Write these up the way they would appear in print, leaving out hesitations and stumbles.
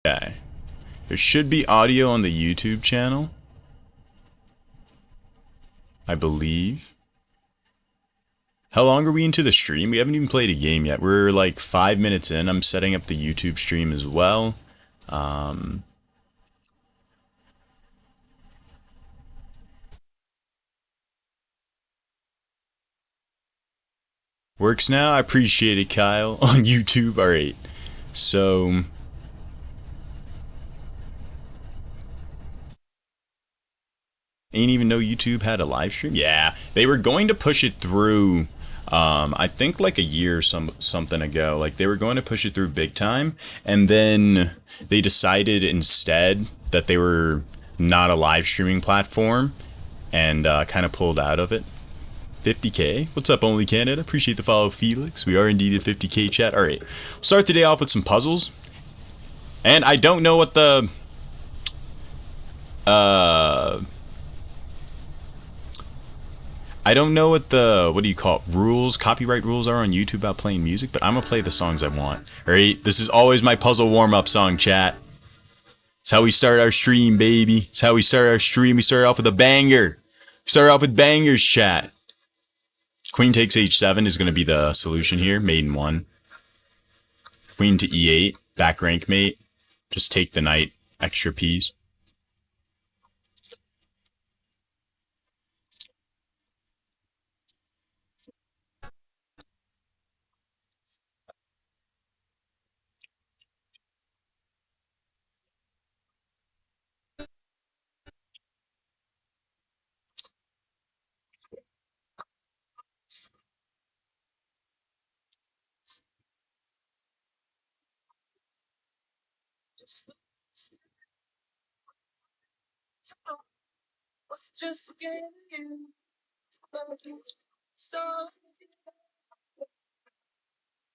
Okay. There should be audio on the YouTube channel, I believe. How long are we into the stream? We haven't even played a game yet. We're like 5 minutes in. I'm setting up the YouTube stream as well. Works now? I appreciate it, Kyle. On YouTube? Alright. So... ain't even know YouTube had a live stream? Yeah. They were going to push it through... I think like a year or something ago. Like they were going to push it through big time. And then they decided instead that they were not a live streaming platform. And kind of pulled out of it. 50k. What's up, Only Canada? Appreciate the follow, Felix. We are indeed at 50k, chat. Alright, we'll start the day off with some puzzles. And I don't know what the... I don't know what the, what do you call it, rules, copyright rules are on YouTube about playing music, but I'm gonna play the songs I want. Alright, this is always my puzzle warm-up song, chat. It's how we start our stream, baby. It's how we start our stream. We start off with a banger. Start off with bangers, chat. Queen takes h7 is going to be the solution here. Maiden 1. Queen to e8. Back rank mate. Just take the knight. Extra piece. Just getting so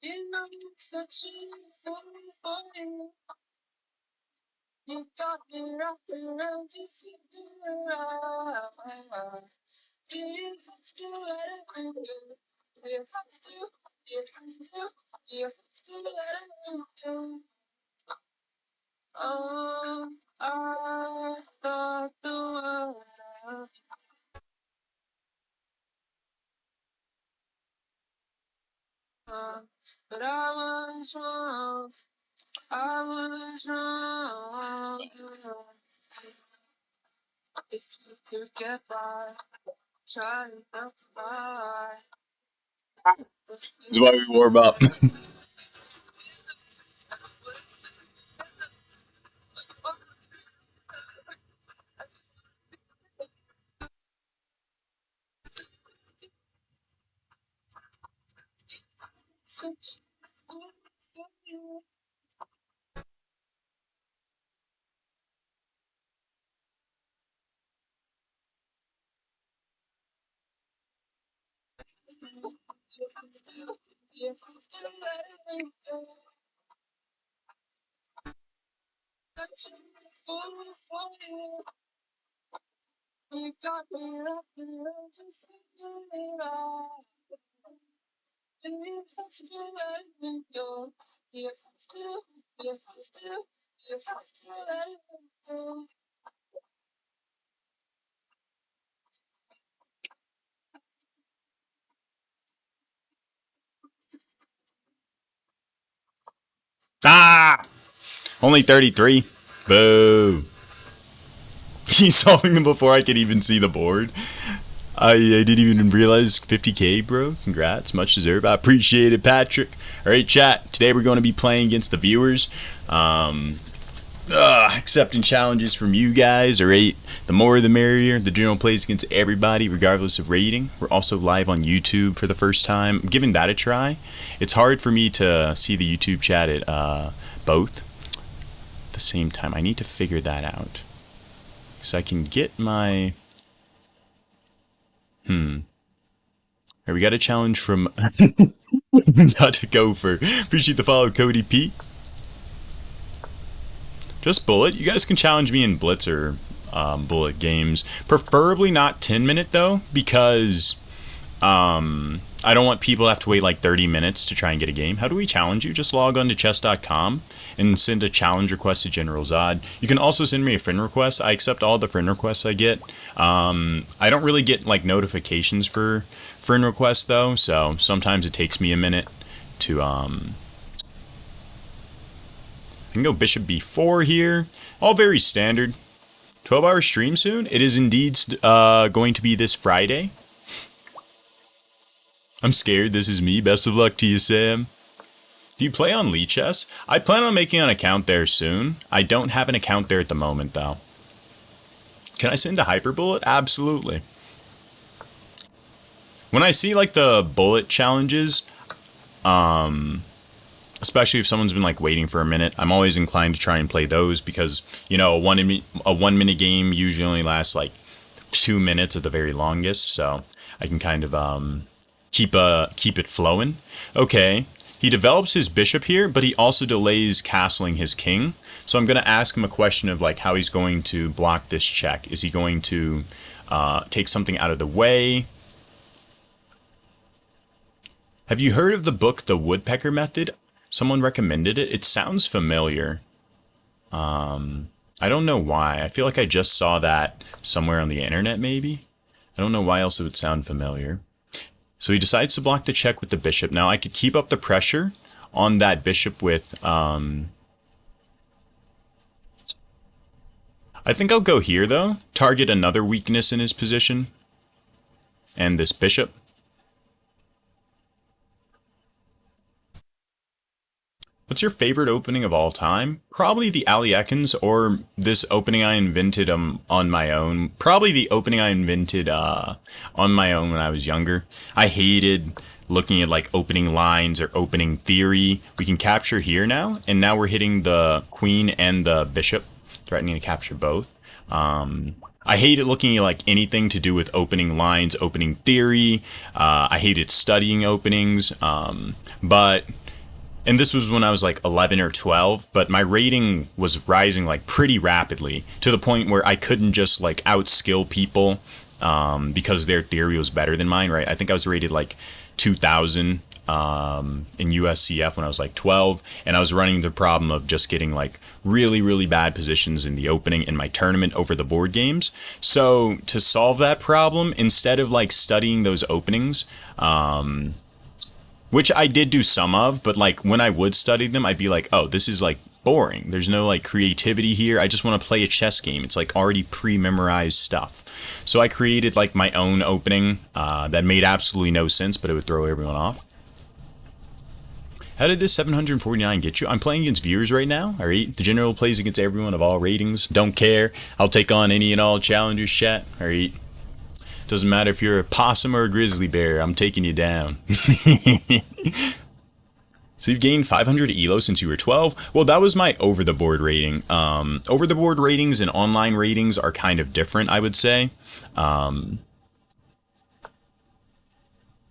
you know such a fool for you. You got me wrapped around your finger. Do you have to let it go? Do you have to? Do you have to? Do you have to let it go? Oh, I thought the world of you, but I was wrong. I was wrong. If you could get by, try not to lie. This is why we warm up. Such a fool for you. You have to let it go. Such a fool for you. You got me wrapped around your finger. Do you have to let it go? Do you have to? Do you have to? Do you have to let it go? Ah! Only 33. Boo. He's solving them before I could even see the board. I didn't even realize 50k, bro. Congrats, much deserved. I appreciate it, Patrick. Alright, chat. Today we're going to be playing against the viewers. Accepting challenges from you guys. Alright, the more the merrier. The general plays against everybody, regardless of rating. We're also live on YouTube for the first time. I'm giving that a try. It's hard for me to see the YouTube chat at both at the same time. I need to figure that out. So I can get my... Alright, we got a challenge from... Not to go for. Appreciate the follow, Cody P. Just bullet. You guys can challenge me in blitz or bullet games. Preferably not 10-minute though, because I don't want people to have to wait like 30 minutes to try and get a game. How do we challenge you? Just log on to chess.com and send a challenge request to General Zod. You can also send me a friend request. I accept all the friend requests I get. I don't really get like notifications for friend requests though, so sometimes it takes me a minute to I can go bishop b4 here. All very standard. 12-hour stream soon. It is indeed going to be this Friday. I'm scared. This is me. Best of luck to you, Sam. Do you play on Lichess? I plan on making an account there soon. I don't have an account there at the moment, though. Can I send a Hyperbullet? Absolutely. When I see, like, the bullet challenges, especially if someone's been, like, waiting for a minute, I'm always inclined to try and play those because, you know, a 1 minute game usually only lasts, like, 2 minutes at the very longest, so I can kind of, keep it flowing. Okay, he develops his bishop here, but he also delays castling his king. So I'm going to ask him a question of like how he's going to block this check. Is he going to take something out of the way? Have you heard of the book The Woodpecker Method? Someone recommended it. It sounds familiar. I don't know why. I feel like I just saw that somewhere on the internet maybe. I don't know why else it would sound familiar. So he decides to block the check with the bishop. Now I could keep up the pressure on that bishop with, I think I'll go here though. Target another weakness in his position. And this bishop. What's your favorite opening of all time? Probably the Ali Ekans or this opening I invented on my own. Probably the opening I invented on my own when I was younger. I hated looking at like opening lines or opening theory. We can capture here now, and now we're hitting the queen and the bishop, threatening to capture both. I hated looking at like anything to do with opening lines, opening theory. I hated studying openings, and this was when I was like 11 or 12, but my rating was rising like pretty rapidly to the point where I couldn't just like outskill people because their theory was better than mine, right? I think I was rated like 2000 in USCF when I was like 12, and I was running the problem of just getting like really, really bad positions in the opening in my tournament over the board games. So to solve that problem, instead of like studying those openings, which I did do some of, but like when I would study them, I'd be like, oh, this is like boring. There's no like creativity here. I just want to play a chess game. It's like already pre-memorized stuff. So I created like my own opening that made absolutely no sense, but it would throw everyone off. How did this 749 get you? I'm playing against viewers right now. All right. The general plays against everyone of all ratings. Don't care. I'll take on any and all challengers, chat. All right. Doesn't matter if you're a possum or a grizzly bear, I'm taking you down. So you've gained 500 ELO since you were 12. Well, that was my over-the-board rating. Over-the-board ratings and online ratings are kind of different, I would say.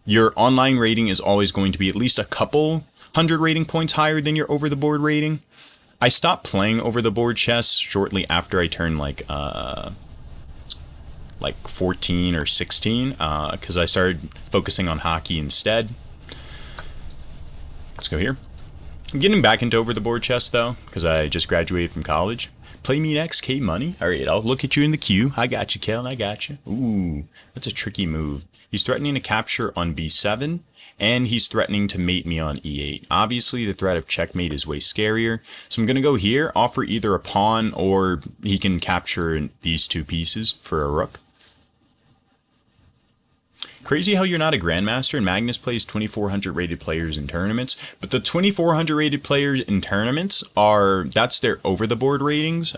Your online rating is always going to be at least a couple hundred rating points higher than your over-the-board rating. I stopped playing over-the-board chess shortly after I turned like 14 or 16 because I started focusing on hockey instead. Let's go here. I'm getting back into over-the-board chess though because I just graduated from college. Play me next, K Money. All right, I'll look at you in the queue. I got you, Kellen. I got you. Ooh, that's a tricky move. He's threatening to capture on b7, and he's threatening to mate me on e8. Obviously, the threat of checkmate is way scarier. So I'm going to go here, offer either a pawn or he can capture these two pieces for a rook. Crazy how you're not a grandmaster and Magnus plays 2400 rated players in tournaments, but the 2400 rated players in tournaments that's their over the board ratings.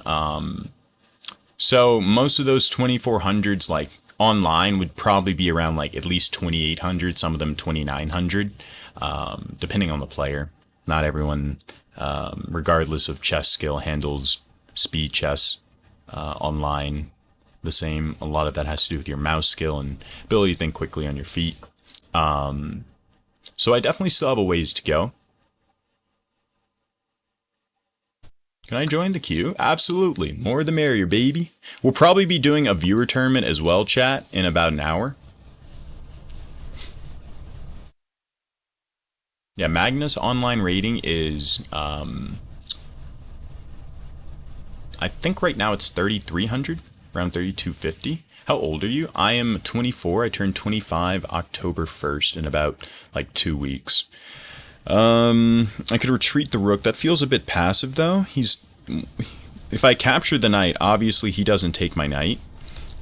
So most of those 2400s like online would probably be around like at least 2800, some of them 2900, depending on the player. Not everyone, regardless of chess skill, handles speed chess online the same. A lot of that has to do with your mouse skill and ability to think quickly on your feet. So I definitely still have a ways to go. Can I join the queue? Absolutely. More the merrier, baby. We'll probably be doing a viewer tournament as well, chat, in about an hour. Yeah, Magnus online rating is, I think right now it's 3,300, around 3,250. How old are you? I am 24. I turned 25 October 1st in about like 2 weeks. I could retreat the rook. That feels a bit passive though. If I capture the knight, obviously he doesn't take my knight.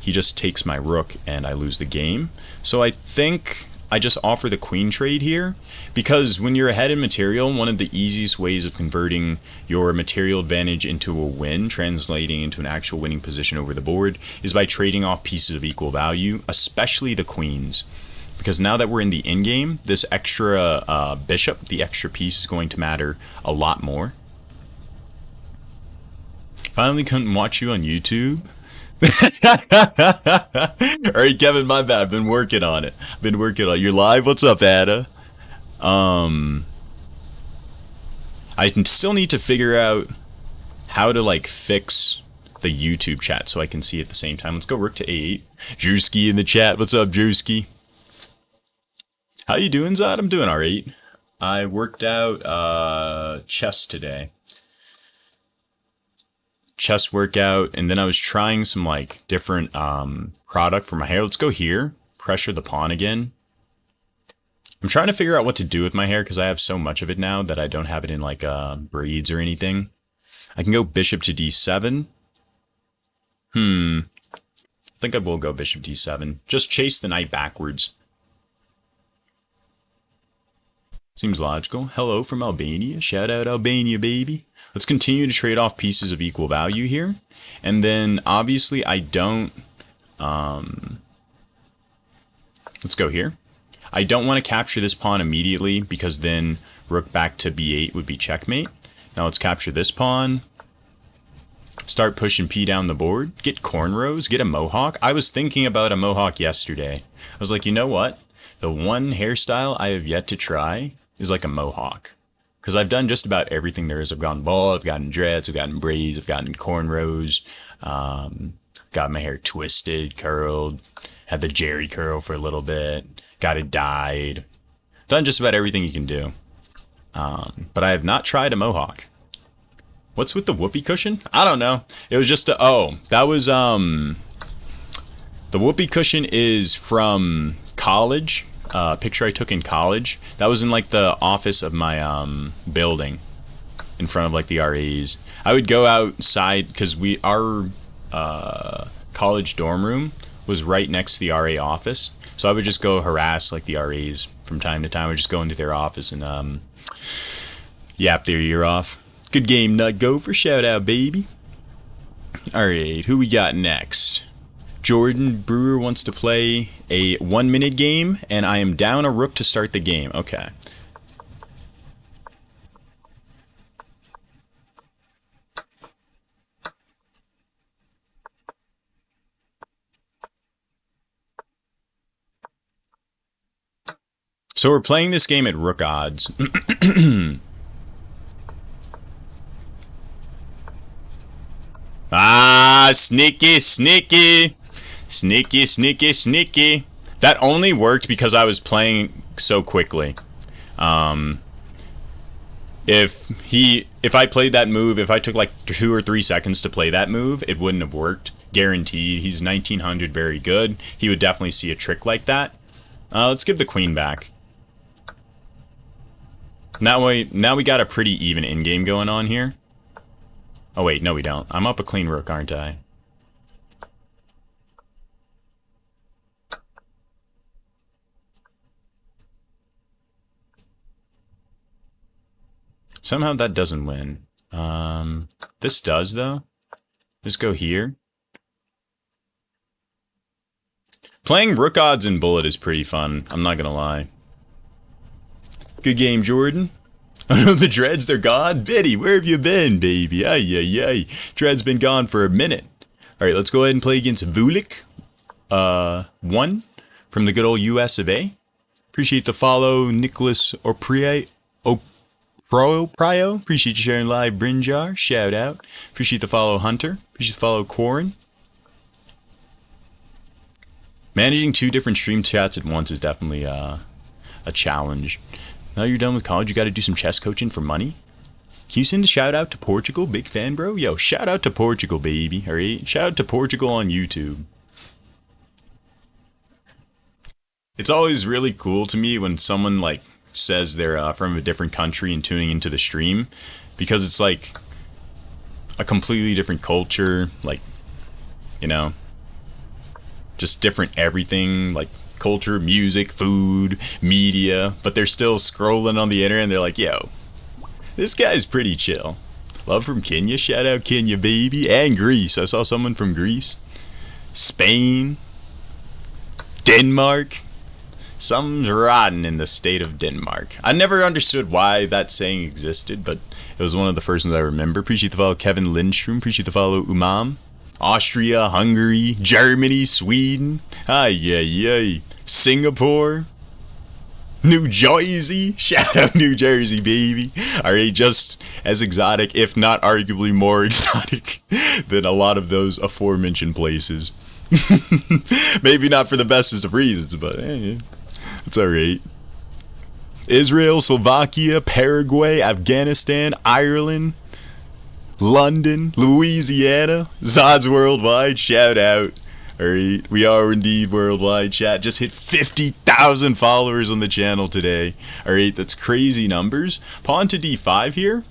He just takes my rook and I lose the game. So I think I just offer the queen trade here, because when you're ahead in material, one of the easiest ways of converting your material advantage into a win, translating into an actual winning position over the board, is by trading off pieces of equal value, especially the queens. Because now that we're in the in-game, this extra bishop, the extra piece, is going to matter a lot more. Finally couldn't watch you on YouTube. Alright, Kevin, my bad. Been working on it. You're live? What's up, Ada? I still need to figure out how to like fix the YouTube chat so I can see at the same time. Let's go rook to a8. Drewski in the chat. What's up, Drewski? How you doing, Zod? I'm doing alright. I worked out chess today. Chest workout, and then I was trying some like different product for my hair. Let's go here. Pressure the pawn again. I'm trying to figure out what to do with my hair because I have so much of it now that I don't have it in like braids or anything. I can go bishop to d7. I think I will go bishop d7. Just chase the knight backwards. Seems logical. Hello from Albania. Shout out Albania, baby. Let's continue to trade off pieces of equal value here. And then, obviously, I don't... let's go here. I don't want to capture this pawn immediately, because then rook back to b8 would be checkmate. Now let's capture this pawn. Start pushing p down the board. Get cornrows. Get a mohawk. I was thinking about a mohawk yesterday. I was like, you know what? The one hairstyle I have yet to try is like a mohawk. Because I've done just about everything there is. I've gotten bald, I've gotten dreads, I've gotten braids, I've gotten cornrows, got my hair twisted, curled, had the Jerry curl for a little bit, got it dyed. Done just about everything you can do. But I have not tried a mohawk. What's with the whoopee cushion? I don't know. It was just that was, the whoopee cushion is from college. Picture I took in college. That was in like the office of my building, in front of like the RAs. I would go outside because our college dorm room was right next to the RA office, so I would just go harass like the RAs from time to time. I would just go into their office and yap their ear off. Good game, Nut Gopher. Shout out, baby. Alright, who we got next? Jordan Brewer wants to play a 1-minute game, and I am down a rook to start the game. Okay. So we're playing this game at rook odds. Ah, sneaky, sneaky. Sneaky, sneaky, sneaky. That only worked because I was playing so quickly. If I played that move, if I took like 2 or 3 seconds to play that move, it wouldn't have worked. Guaranteed. He's 1900, very good. He would definitely see a trick like that. Let's give the queen back. That way, now we got a pretty even in-game going on here. Oh wait, no we don't. I'm up a clean rook, aren't I? Somehow that doesn't win. This does, though. Just go here. Playing rook odds and bullet is pretty fun, I'm not gonna lie. Good game, Jordan. I know the dreads, they're gone. Biddy, where have you been, baby? Ay, ay, ay. Dread's been gone for a minute. Alright, let's go ahead and play against Vulik. 1 from the good old US of A. Appreciate the follow, Nicholas Prio. Appreciate you sharing live, Brinjar. Shout out. Appreciate the follow, Hunter. Appreciate the follow, Corin. Managing 2 different stream chats at once is definitely a challenge. Now you're done with college, you got to do some chess coaching for money? Can you send a shout out to Portugal? Big fan, bro? Yo, shout out to Portugal, baby. Alright? Shout out to Portugal on YouTube. It's always really cool to me when someone like says they're from a different country and tuning into the stream, because it's like a completely different culture, like, you know, just different everything, like culture, music, food, media, but they're still scrolling on the internet and they're like, yo, this guy's pretty chill. Love from Kenya, shout out Kenya, baby, and Greece. I saw someone from Greece. Spain, Denmark. Something's rotten in the state of Denmark. I never understood why that saying existed, but it was one of the first ones I remember. Appreciate the follow, Kevin Lindstrom. Appreciate the follow, Umam. Austria, Hungary, Germany, Sweden. Ay. Singapore. New Jersey. Shout out New Jersey, baby. Alright, just as exotic, if not arguably more exotic than a lot of those aforementioned places. Maybe not for the bestest of reasons, but it's alright. Israel, Slovakia, Paraguay, Afghanistan, Ireland, London, Louisiana, Zod's Worldwide, shout out. Alright, we are indeed worldwide, chat. Just hit 50,000 followers on the channel today. Alright, that's crazy numbers. Pawn to d5 here.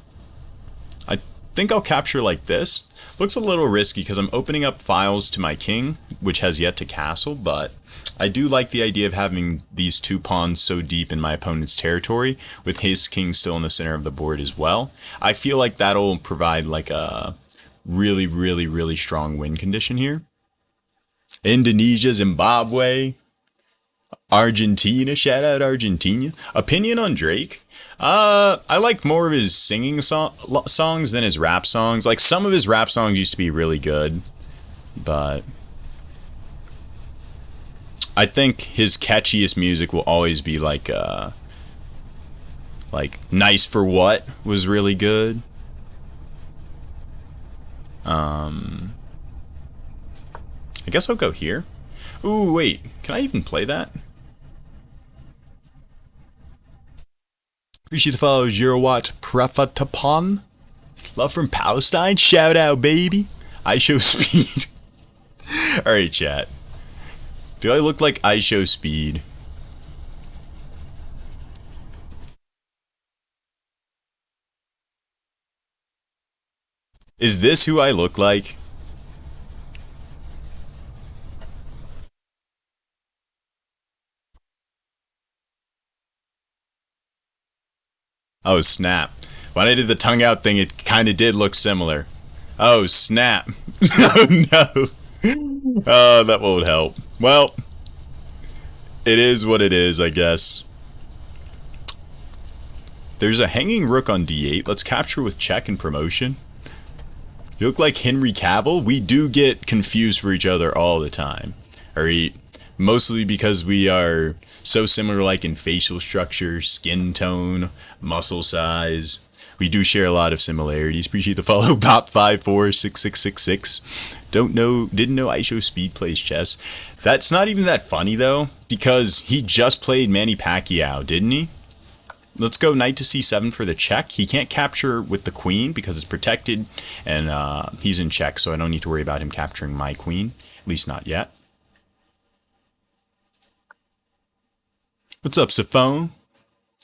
I think I'll capture like this. Looks a little risky because I'm opening up files to my king, which has yet to castle, but I do like the idea of having these two pawns so deep in my opponent's territory, with his king still in the center of the board as well. I feel like that'll provide like a really strong win condition here. Indonesia, Zimbabwe, Argentina, shout out Argentina. Opinion on Drake? I like more of his singing songs than his rap songs. Like, some of his rap songs used to be really good, but I think his catchiest music will always be like Nice for What was really good. I guess I'll go here. Ooh, wait, can I even play that? Appreciate the follow, Girowatt Prafatapon. Love from Palestine, shout out, baby. I show speed. Alright, chat. Do I look like I show speed? Is this who I look like? Oh, snap. When I did the tongue out thing, it kind of did look similar. Oh, snap. Oh, no. Oh, that won't help. Well, it is what it is, I guess. There's a hanging rook on d8. Let's capture with check and promotion. You look like Henry Cavill. We do get confused for each other all the time. Alright? Mostly because we are so similar, like in facial structure, skin tone, muscle size. We do share a lot of similarities. Appreciate the follow, Pop546666. Didn't know I Show Speed plays chess. That's not even that funny though, because he just played Manny Pacquiao, didn't he? Let's go knight to c7 for the check. He can't capture with the queen because it's protected, and he's in check, so I don't need to worry about him capturing my queen, at least not yet. What's up, Saphone?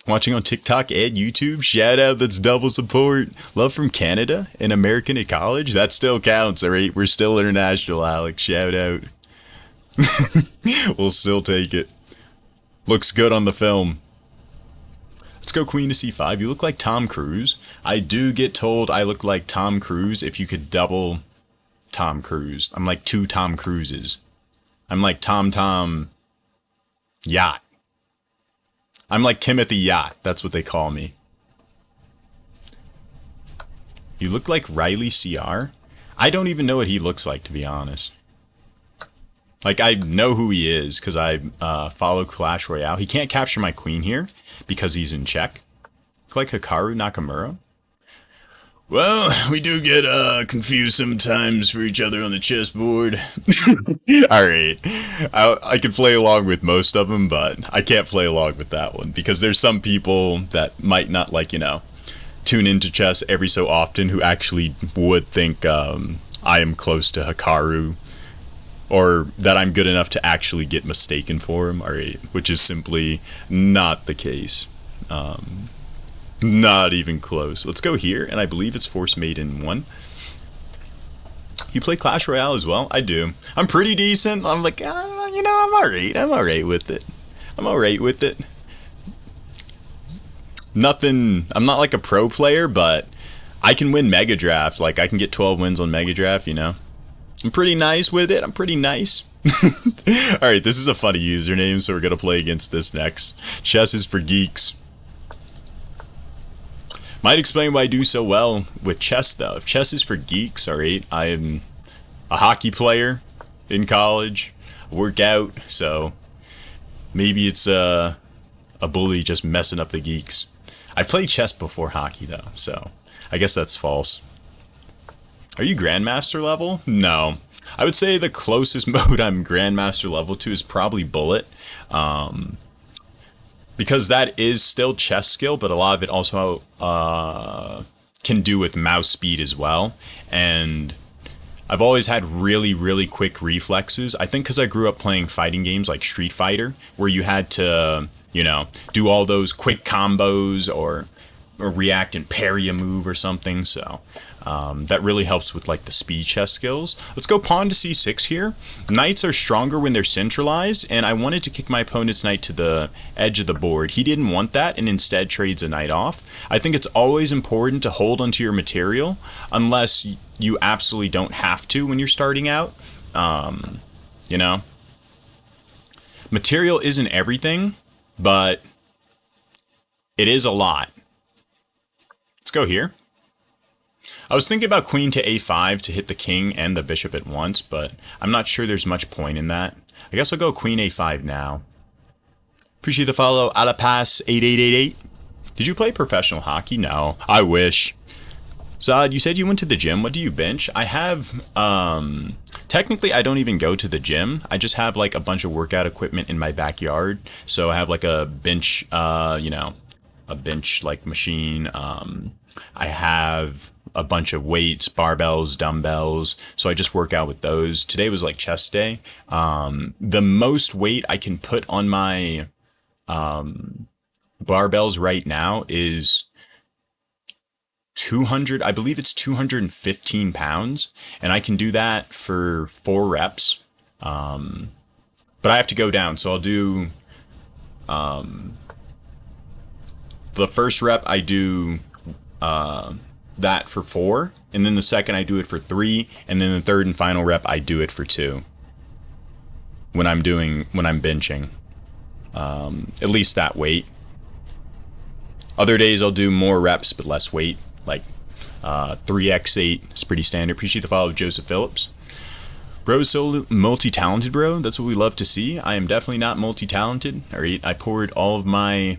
Watching on TikTok and YouTube? Shout out, that's double support. Love from Canada and American at college? That still counts, alright? We're still international, Alex. Shout out. We'll still take it. Looks good on the film. Let's go queen to c5. You look like Tom Cruise. I do get told I look like Tom Cruise if you could double Tom Cruise. I'm like two Tom Cruises. I'm like Tom Yacht. I'm like Timothy Yacht. That's what they call me. You look like Riley CR? I don't even know what he looks like, to be honest. Like, I know who he is because I follow Clash Royale. He can't capture my queen here because he's in check. Look like Hikaru Nakamura. Well, we do get confused sometimes for each other on the chessboard. Alright. I can play along with most of them, but I can't play along with that one because there's some people that might not, like, tune into chess every so often who actually would think I am close to Hikaru, or that I'm good enough to actually get mistaken for him, alright, which is simply not the case. Not even close. Let's go here, and I believe it's Force Maiden 1. You play Clash Royale as well? I do. I'm pretty decent. I'm like, I'm alright. I'm alright with it. I'm alright with it. Nothing, I'm not like a pro player, but I can win Mega Draft. Like, I can get 12 wins on Mega Draft, I'm pretty nice with it. I'm pretty nice. Alright, this is a funny username, so we're gonna play against this next. Chess is for geeks. Might explain why I do so well with chess, though. If chess is for geeks, alright, I am a hockey player in college. I work out, so maybe it's a bully just messing up the geeks. I've played chess before hockey, though, so I guess that's false. Are you Grandmaster level? No. I would say the closest mode I'm Grandmaster level to is probably Bullet. Because that is still chess skill, but a lot of it also can do with mouse speed as well. And I've always had really, really quick reflexes. I think because I grew up playing fighting games like Street Fighter, where you had to, do all those quick combos or react and parry a move or something. So that really helps with like the speed chess skills. Let's go pawn to c6 here. Knights are stronger when they're centralized, and I wanted to kick my opponent's knight to the edge of the board. He didn't want that and instead trades a knight off. I think it's always important to hold onto your material unless you absolutely don't have to when you're starting out. Material isn't everything, but it is a lot. Let's go here. I was thinking about queen to a5 to hit the king and the bishop at once, but I'm not sure there's much point in that. I guess I'll go queen a5 now. Appreciate the follow, Alapass8888. Did you play professional hockey? No, I wish. Zod, you said you went to the gym. What do you bench? I have, technically I don't even go to the gym. I just have like a bunch of workout equipment in my backyard. So I have like a bench, a bench like machine. I have a bunch of weights, barbells, dumbbells. So I just work out with those. Today was like chest day. The most weight I can put on my barbells right now is 200, I believe it's 215 pounds, and I can do that for 4 reps. But I have to go down, so I'll do the first rep I do that for 4, and then the second I do it for 3, and then the third and final rep I do it for 2 when I'm benching. At least that weight. Other days I'll do more reps but less weight, like 3x8. It's pretty standard. Appreciate the follow of Joseph Phillips. Bro's so multi-talented, bro. That's what we love to see. I am definitely not multi-talented. All right, I poured all of my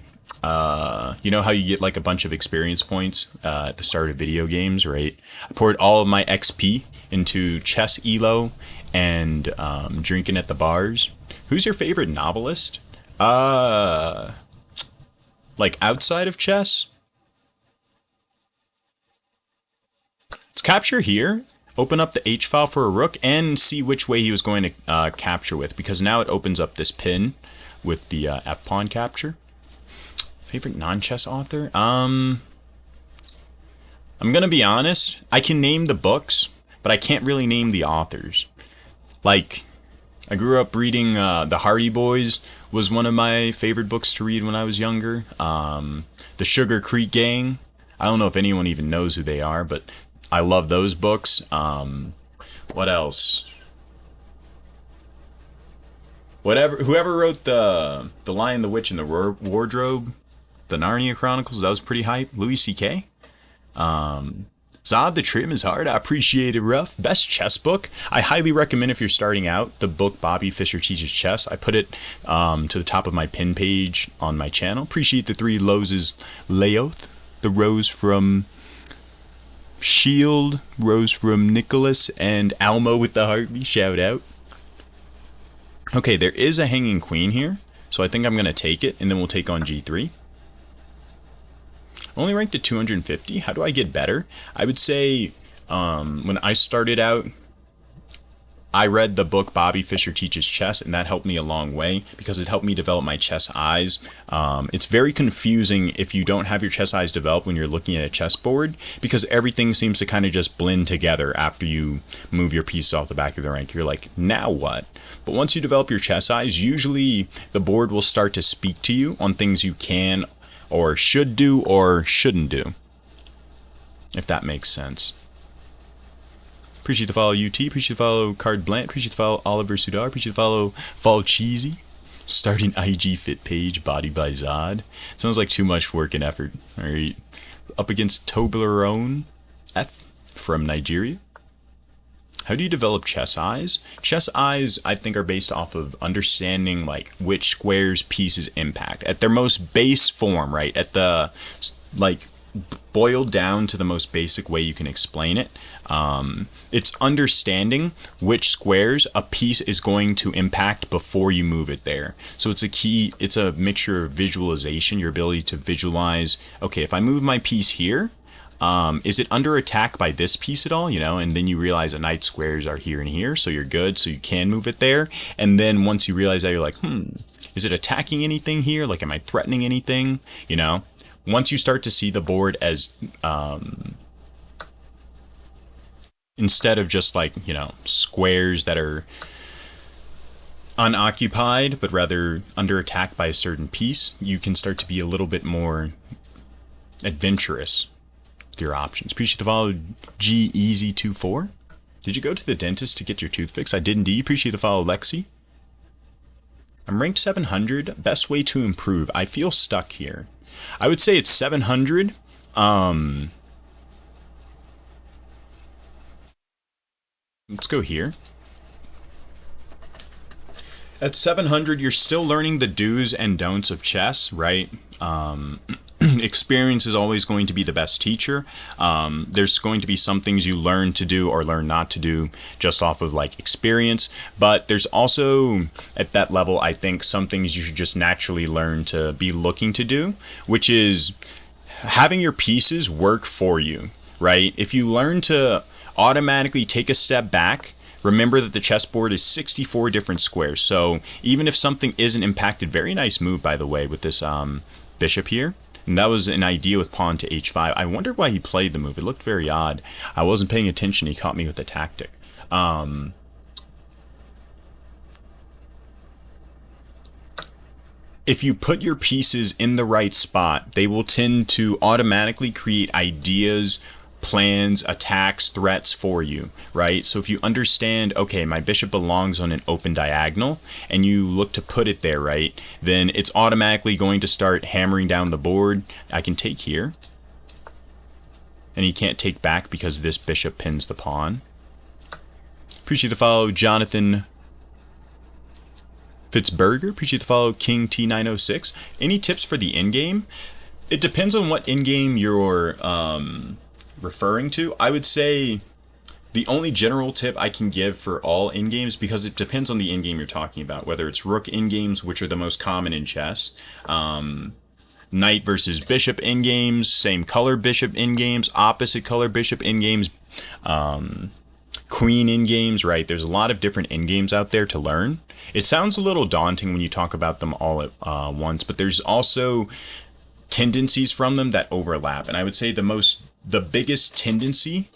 you know how you get like a bunch of experience points at the start of video games, right? I poured all of my XP into chess elo and drinking at the bars. Who's your favorite novelist? Like outside of chess? Let's capture here. Open up the H file for a rook and see which way he was going to capture with, because now it opens up this pin with the F pawn capture. Favorite non-chess author? I'm gonna be honest. I can name the books, but I can't really name the authors. Like, I grew up reading The Hardy Boys was one of my favorite books to read when I was younger. The Sugar Creek Gang. I don't know if anyone even knows who they are, but I love those books. What else? Whoever wrote the Lion, the Witch, and the Wardrobe, the Narnia Chronicles, that was pretty hype. Louis C.K. Zod, the trim is hard. I appreciate it, rough. Best chess book. I highly recommend if you're starting out the book Bobby Fischer Teaches Chess. I put it to the top of my pin page on my channel. Appreciate the 3 Loses Layoth, the rose from shield, rose from Nicholas, and Almo with the heartbeat. Shout out. Okay, there is a hanging queen here, so I think I'm going to take it, and then we'll take on g3. Only ranked at 250. How do I get better? I would say when I started out, I read the book Bobby Fischer Teaches Chess, and that helped me a long way because it helped me develop my chess eyes. It's very confusing if you don't have your chess eyes developed when you're looking at a chessboard because everything seems to kind of just blend together after you move your pieces off the back of the rank. You're like, now what? But once you develop your chess eyes, usually the board will start to speak to you on things you can or should do or shouldn't do, if that makes sense. Appreciate the follow UT, appreciate the follow Card Blant, appreciate the follow Oliver Sudar, appreciate the follow Fall Cheesy. Starting IG Fit page, Body by Zod. Sounds like too much work and effort. Alright. Up against Toblerone F from Nigeria. How do you develop chess eyes? Chess eyes, I think, are based off of understanding like which squares pieces impact. At their most base form, right? At the like boiled down to the most basic way you can explain it. It's understanding which squares a piece is going to impact before you move it there. So it's a mixture of visualization, your ability to visualize, okay, if I move my piece here, is it under attack by this piece at all, and then you realize that knight squares are here and here, so you're good, so you can move it there. And then once you realize that, you're like, is it attacking anything here? Like, am I threatening anything? Once you start to see the board as instead of just like squares that are unoccupied but rather under attack by a certain piece, you can start to be a little bit more adventurous with your options. Appreciate the follow GEasy24. Did you go to the dentist to get your tooth fixed? I did indeed. Appreciate the follow Lexi. I'm ranked 700. Best way to improve. I feel stuck here. I would say it's 700. Let's go here. At 700, you're still learning the do's and don'ts of chess, right? Experience is always going to be the best teacher. There's going to be some things you learn to do or learn not to do just off of like experience, but there's also at that level, I think, some things you should just naturally learn to be looking to do, which is having your pieces work for you, right? If you learn to automatically take a step back, remember that the chessboard is 64 different squares. So even if something isn't impacted, very nice move, by the way, with this bishop here. And that was an idea with pawn to h5. I wondered why he played the move. It looked very odd. I wasn't paying attention. He caught me with the tactic. If you put your pieces in the right spot, they will tend to automatically create ideas, plans, attacks, threats for you, right? So if you understand, okay, my bishop belongs on an open diagonal, and you look to put it there, right, then it's automatically going to start hammering down the board. I can take here, and he can't take back because this bishop pins the pawn. Appreciate the follow, Jonathan Fitzberger. Appreciate the follow, King T906. Any tips for the endgame? It depends on what endgame you're referring to. I would say the only general tip I can give for all endgames, because it depends on the endgame you're talking about, whether it's rook endgames, which are the most common in chess, knight versus bishop endgames, same color bishop endgames, opposite color bishop endgames, queen endgames, right? There's a lot of different endgames out there to learn. It sounds a little daunting when you talk about them all at once, but there's also tendencies from them that overlap. And I would say the biggest tendency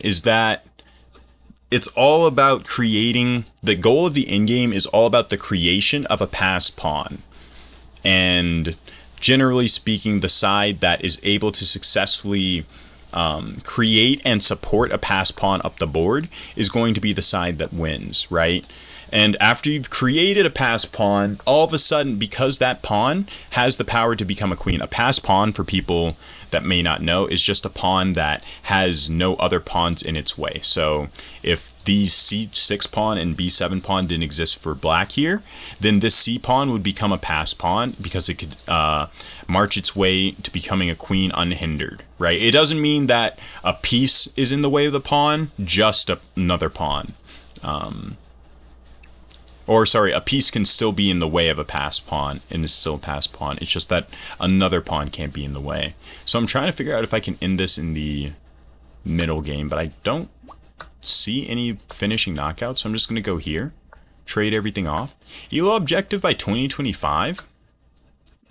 is that it's all about creating, the goal of the endgame is all about the creation of a passed pawn. And generally speaking, the side that is able to successfully create and support a passed pawn up the board is going to be the side that wins, right? And after you've created a passed pawn, all of a sudden, because that pawn has the power to become a queen, a passed pawn, for people that may not know, is just a pawn that has no other pawns in its way. So if these C6 pawn and B7 pawn didn't exist for black here, then this C pawn would become a pass pawn because it could march its way to becoming a queen unhindered, right? It doesn't mean that a piece is in the way of the pawn, just another pawn. Or sorry, a piece can still be in the way of a pass pawn and it's still a pass pawn. It's just that another pawn can't be in the way. So I'm trying to figure out if I can end this in the middle game, but I don't see any finishing knockouts, so I'm just going to go here, trade everything off. Elo objective by 2025?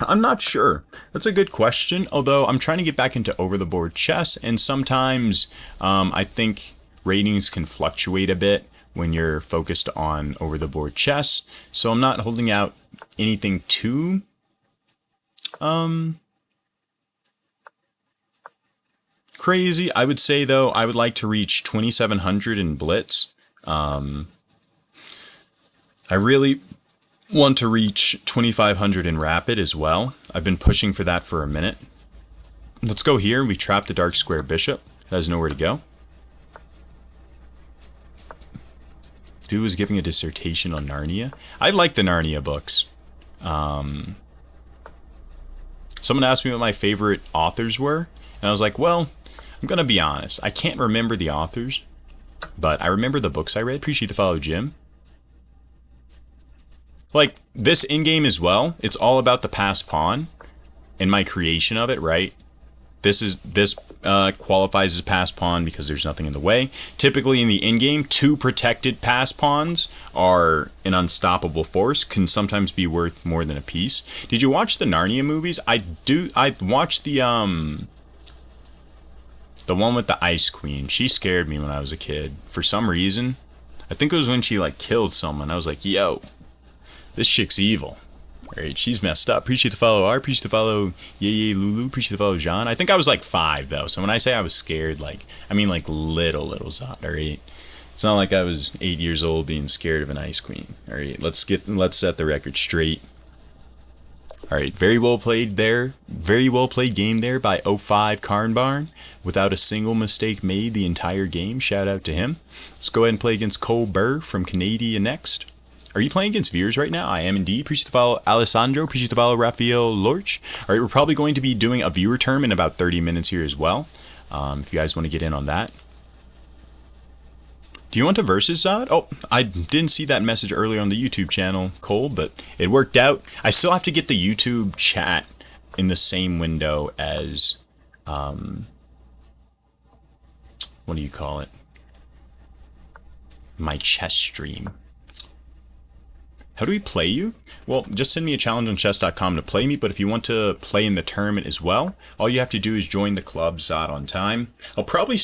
I'm not sure. That's a good question, although I'm trying to get back into over-the-board chess, and sometimes I think ratings can fluctuate a bit when you're focused on over-the-board chess, so I'm not holding out anything too crazy. I would say, though, I would like to reach 2,700 in Blitz. I really want to reach 2,500 in Rapid as well. I've been pushing for that for a minute. Let's go here. We trap the dark square bishop. It has nowhere to go. Dude was giving a dissertation on Narnia. I like the Narnia books. Someone asked me what my favorite authors were, and I was like, well, I'm going to be honest. I can't remember the authors, but I remember the books I read. Appreciate the follow, Jim. Like, this in-game as well, it's all about the pass pawn and my creation of it, right? This qualifies as pass pawn because there's nothing in the way. Typically in the in-game, 2 protected pass pawns are an unstoppable force, can sometimes be worth more than a piece. Did you watch the Narnia movies? I watched the one with the Ice Queen. She scared me when I was a kid. For some reason. I think it was when she like killed someone. I was like, yo, this chick's evil. Alright, she's messed up. Appreciate the follow, R. Appreciate the follow, Yay Lulu. Appreciate the follow, John. I think I was like 5, though. So when I say I was scared, like, I mean like little Zod, alright? It's not like I was 8 years old being scared of an Ice Queen. Alright, let's set the record straight. Alright, very well played there. Very well played game there by 05 Karnbarn. Without a single mistake made the entire game. Shout out to him. Let's go ahead and play against Cole Burr from Canada next. Are you playing against viewers right now? I am indeed. Appreciate the follow, Alessandro. Appreciate the follow, Rafael Lorch. All right, we're probably going to be doing a viewer term in about 30 minutes here as well. If you guys want to get in on that. Do you want to versus Zod? Oh, I didn't see that message earlier on the YouTube channel, Cole, but it worked out. I still have to get the YouTube chat in the same window as, what do you call it? My chess stream. How do we play you? Well, just send me a challenge on chess.com to play me, but if you want to play in the tournament as well, all you have to do is join the club Zod on time. I'll probably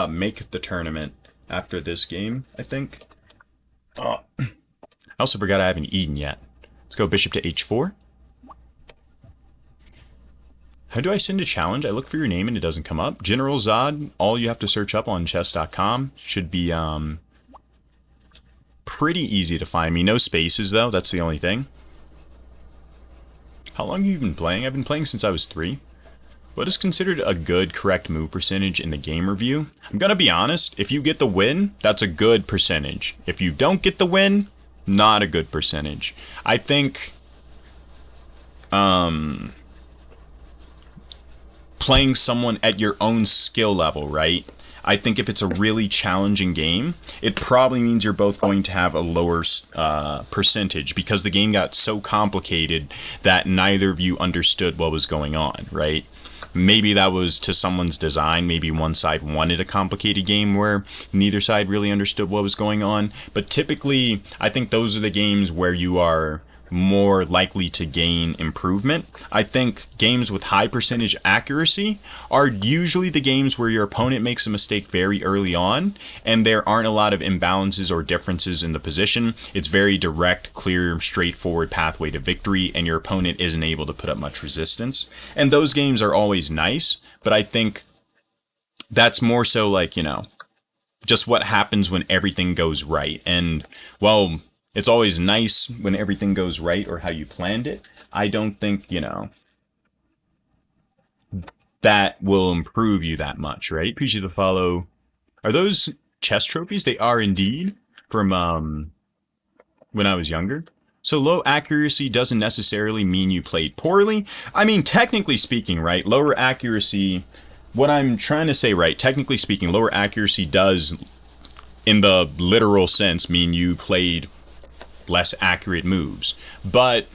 make the tournament after this game, I think. I also forgot I haven't eaten yet. Let's go bishop to h4. How do I send a challenge? I look for your name and it doesn't come up. General Zod, all you have to search up on chess.com should be pretty easy to find me. No spaces though, that's the only thing. How long have you been playing? I've been playing since I was 3. What is considered a good correct move percentage in the game review? I'm gonna be honest, if you get the win, that's a good percentage. If you don't get the win, not a good percentage. I think playing someone at your own skill level, right? I think if it's a really challenging game, it probably means you're both going to have a lower percentage because the game got so complicated that neither of you understood what was going on, right? Maybe that was to someone's design. Maybe one side wanted a complicated game where neither side really understood what was going on. But typically, I think those are the games where you are more likely to gain improvement. I think games with high percentage accuracy are usually the games where your opponent makes a mistake very early on and there aren't a lot of imbalances or differences in the position. It's very direct, clear, straightforward pathway to victory and your opponent isn't able to put up much resistance. And those games are always nice, but I think that's more so like, you know, just what happens when everything goes right. And, well, it's always nice when everything goes right or how you planned it. I don't think, you know, that will improve you that much, right? Appreciate the follow. Are those chess trophies. They are indeed from when I was younger. So low accuracy doesn't necessarily mean you played poorly. I mean, technically speaking, right? Lower accuracy, what I'm trying to say, right? Technically speaking, lower accuracy does, in the literal sense, mean you played less accurate moves. But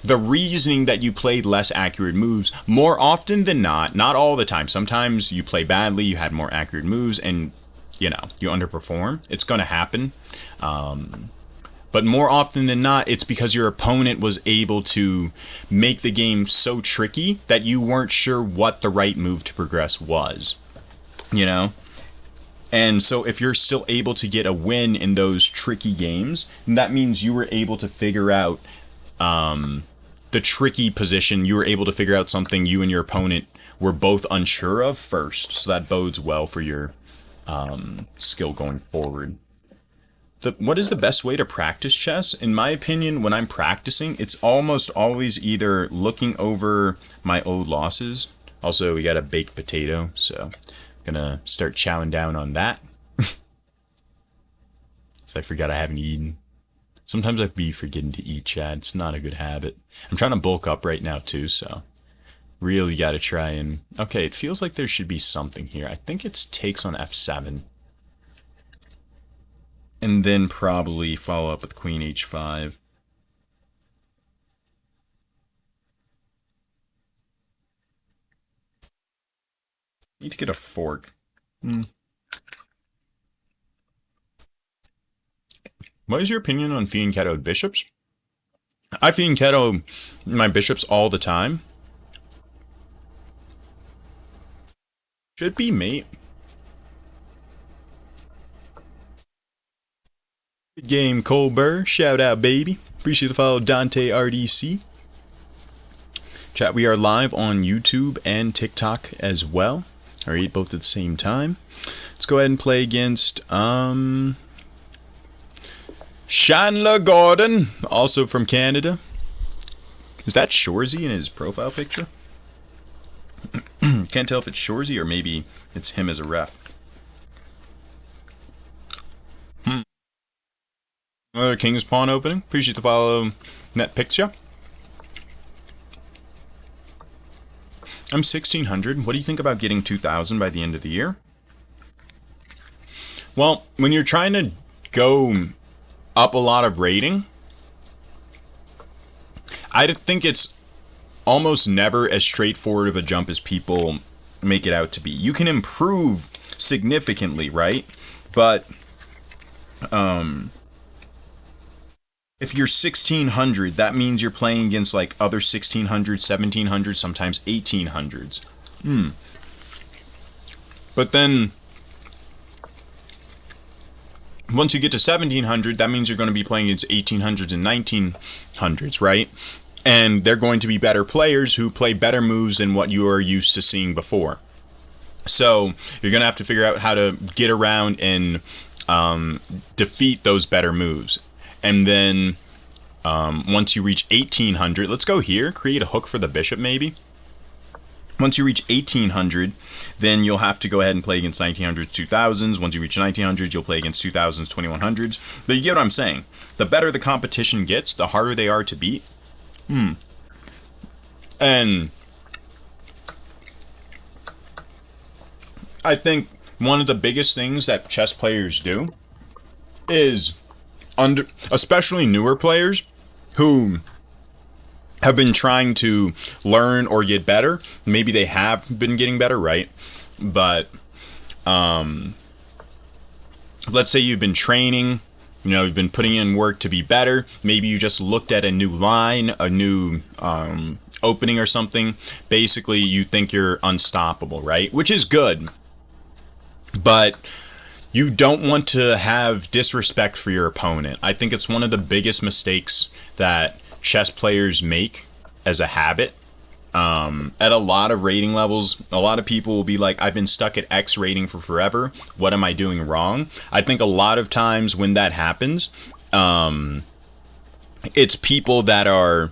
the reasoning that you played less accurate moves, more often than not all the time. Sometimes you play badly, you had more accurate moves, and, you know, you underperform. It's going to happen. But more often than not, it's because your opponent was able to make the game so tricky that you weren't sure what the right move to progress was, you know? And so if you're still able to get a win in those tricky games, that means you were able to figure out the tricky position. You were able to figure out something you and your opponent were both unsure of first. So that bodes well for your skill going forward. What is the best way to practice chess? In my opinion, when I'm practicing, it's almost always either looking over my old losses. Also, we got a baked potato, so I'm gonna start chowing down on that. So I forgot I haven't eaten. Sometimes I'd be forgetting to eat, Chad. It's not a good habit. I'm trying to bulk up right now too, so really gotta try and... Okay, it feels like there should be something here. I think it's takes on f7. And then probably follow up with queen h5. Need to get a fork. What is your opinion on fianchettoed bishops? I fianchetto my bishops all the time. Should be, mate. Good game, Colbert. Shout out, baby. Appreciate the follow, Dante RDC. Chat, we are live on YouTube and TikTok as well. Alright, both at the same time. Let's go ahead and play against Chandler Gordon, also from Canada. Is that Shorzy in his profile picture? Can't tell if it's Shorzy or maybe it's him as a ref. Another King's Pawn opening. Appreciate the follow, Net Picture. I'm 1600. What do you think about getting 2000 by the end of the year? Well, when you're trying to go up a lot of rating, I think it's almost never as straightforward of a jump as people make it out to be. You can improve significantly, right? But if you're 1600, that means you're playing against like other 1600s, 1700s, sometimes 1800s. But then once you get to 1700, that means you're going to be playing against 1800s and 1900s, right? And they're going to be better players who play better moves than what you are used to seeing before. So you're going to have to figure out how to get around and defeat those better moves. And then once you reach 1800, let's go here, create a hook for the bishop maybe. Once you reach 1800, then you'll have to go ahead and play against 1900s, 2000s. Once you reach 1900s, you'll play against 2000s, 2100s. But you get what I'm saying. The better the competition gets, the harder they are to beat. And I think one of the biggest things that chess players do is, especially newer players who have been trying to learn or get better. Maybe they have been getting better, right? But let's say you've been training, you know, you've been putting in work to be better. Maybe you just looked at a new line, a new opening or something. Basically, you think you're unstoppable, right? Which is good. But you don't want to have disrespect for your opponent. I think it's one of the biggest mistakes that chess players make as a habit. At a lot of rating levels, a lot of people will be like, I've been stuck at X rating for forever. What am I doing wrong? I think a lot of times when that happens, it's people that are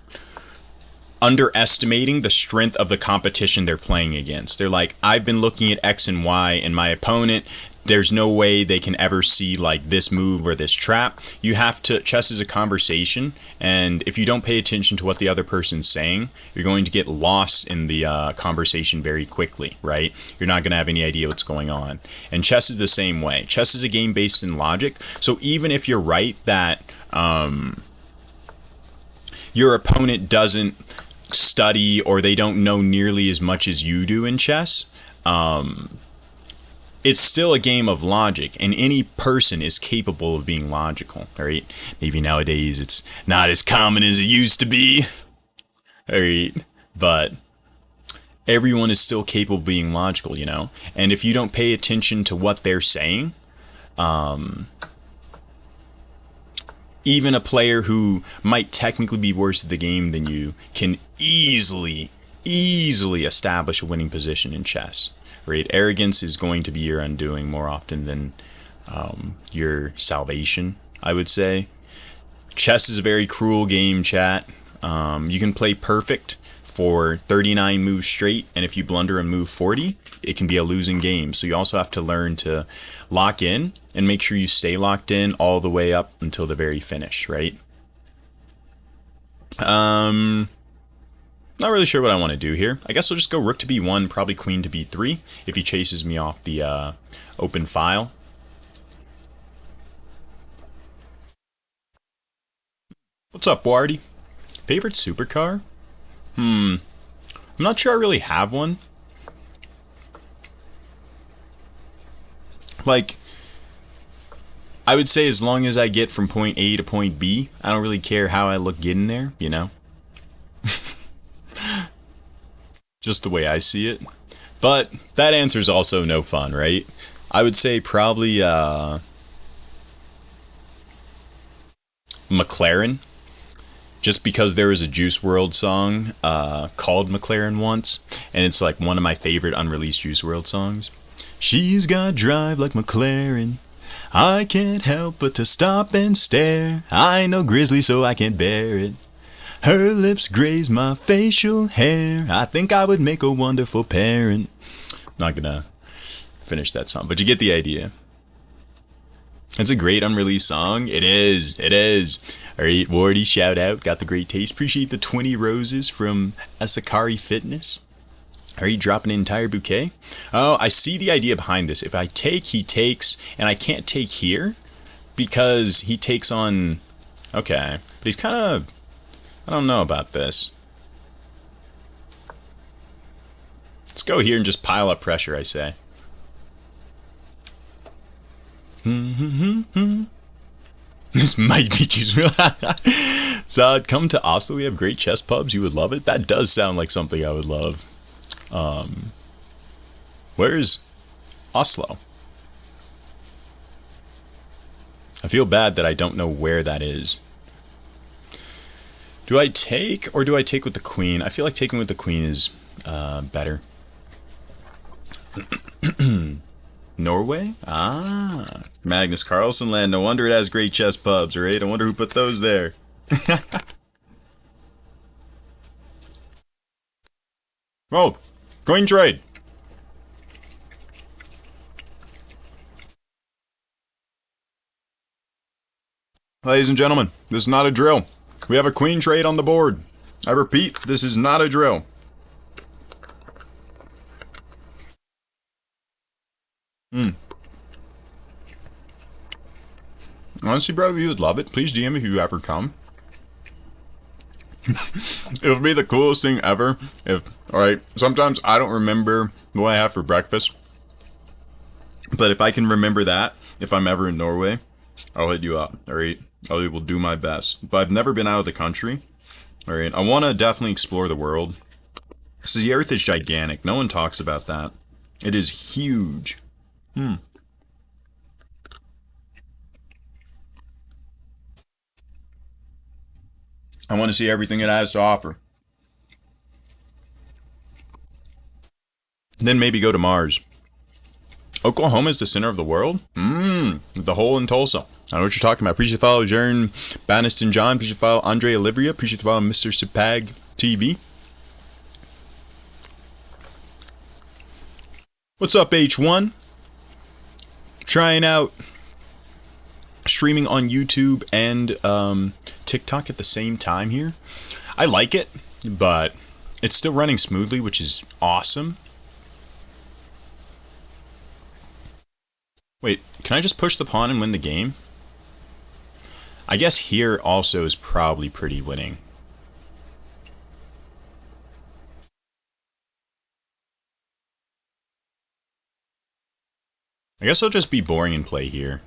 underestimating the strength of the competition they're playing against. They're like, I've been looking at X and Y, and my opponent there's no way they can ever see like this move or this trap. You have to, chess is a conversation, and if you don't pay attention to what the other person's saying, you're going to get lost in the conversation very quickly, right? You're not going to have any idea what's going on. And chess is the same way. Chess is a game based in logic, so even if you're right that your opponent doesn't study or they don't know nearly as much as you do in chess, it's still a game of logic, and any person is capable of being logical, right? Maybe nowadays it's not as common as it used to be, right? But everyone is still capable of being logical, you know? And if you don't pay attention to what they're saying, even a player who might technically be worse at the game than you can easily establish a winning position in chess. Right? Arrogance is going to be your undoing more often than your salvation, I would say. Chess is a very cruel game, chat. You can play perfect for 39 moves straight, and if you blunder on move 40, it can be a losing game. So you also have to learn to lock in and make sure you stay locked in all the way up until the very finish, right? Not really sure what I want to do here. I guess I'll just go rook to b1, probably queen to b3, if he chases me off the open file. What's up, Wardy? Favorite supercar? I'm not sure I really have one. Like, I would say as long as I get from point A to point B, I don't really care how I look getting there, you know? Just the way I see it. But that answer is also no fun, right? I would say probably McLaren. Just because there was a Juice WRLD song called McLaren once, and it's like one of my favorite unreleased Juice WRLD songs. She's got drive like McLaren. I can't help but to stop and stare. I know Grizzly, so I can't bear it. Her lips graze my facial hair. I think I would make a wonderful parent. Not gonna finish that song, but you get the idea. It's a great unreleased song. It is. It is. Alright, Wardy, shout out. Got the great taste. Appreciate the 20 roses from Asakari Fitness. Are you dropping an entire bouquet? Oh, I see the idea behind this. If I take, he takes, and I can't take here because he takes on... Okay, but he's kind of... I don't know about this. Let's go here and just pile up pressure, I say. This might be just real. Zod, come to Oslo. We have great chess pubs. You would love it. That does sound like something I would love. Where's Oslo? I feel bad that I don't know where that is. Do I take or do I take with the queen? I feel like taking with the queen is better. Norway? Ah, Magnus Carlsen land. No wonder it has great chess pubs, right? I wonder who put those there. Oh, coin trade. Ladies and gentlemen, this is not a drill. We have a queen trade on the board. I repeat, this is not a drill. Honestly, bro, you would love it. Please DM if you ever come. It would be the coolest thing ever if, alright, sometimes I don't remember what I have for breakfast. But if I can remember that, if I'm ever in Norway, I'll hit you up, alright? I will do my best. But I've never been out of the country, alright? I want to definitely explore the world. So the Earth is gigantic. No one talks about that. It is huge. I want to see everything it has to offer. Then maybe go to Mars. Oklahoma is the center of the world? The hole in Tulsa. I know what you're talking about. Appreciate the follow, Jern Banniston John. Appreciate the follow, Andre Olivia. Appreciate the follow, Mr. Sipag TV. What's up, H1? trying out streaming on YouTube and TikTok at the same time here. I like it, but it's still running smoothly, which is awesome. Wait, can I just push the pawn and win the game? I guess here also is probably pretty winning. I guess I'll just be boring and play here.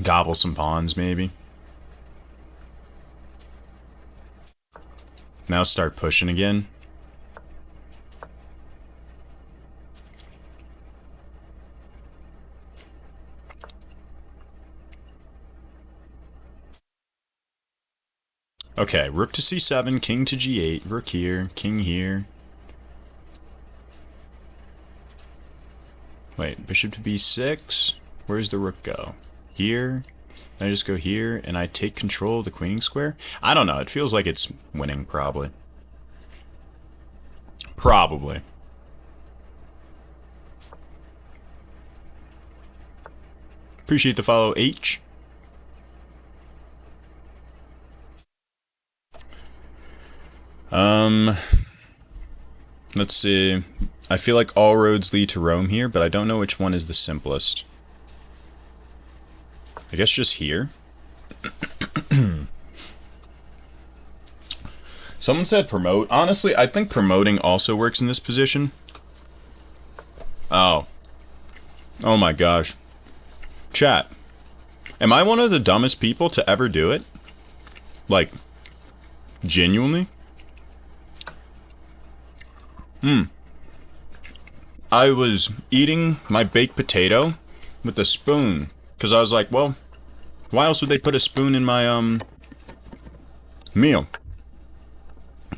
Gobble some pawns, maybe. Now start pushing again. Okay, rook to c7, king to g8, rook here, king here. Wait, bishop to b6. Where's the rook go? Here. Then I just go here and I take control of the queening square? I don't know, it feels like it's winning, probably. Probably. Appreciate the follow, H. Let's see. I feel like all roads lead to Rome here, but I don't know which one is the simplest. I guess just here. Someone said promote. Honestly, I think promoting also works in this position. Oh. Oh my gosh. Chat. Am I one of the dumbest people to ever do it? Like, genuinely? I was eating my baked potato with a spoon. Because I was like, well, why else would they put a spoon in my, meal?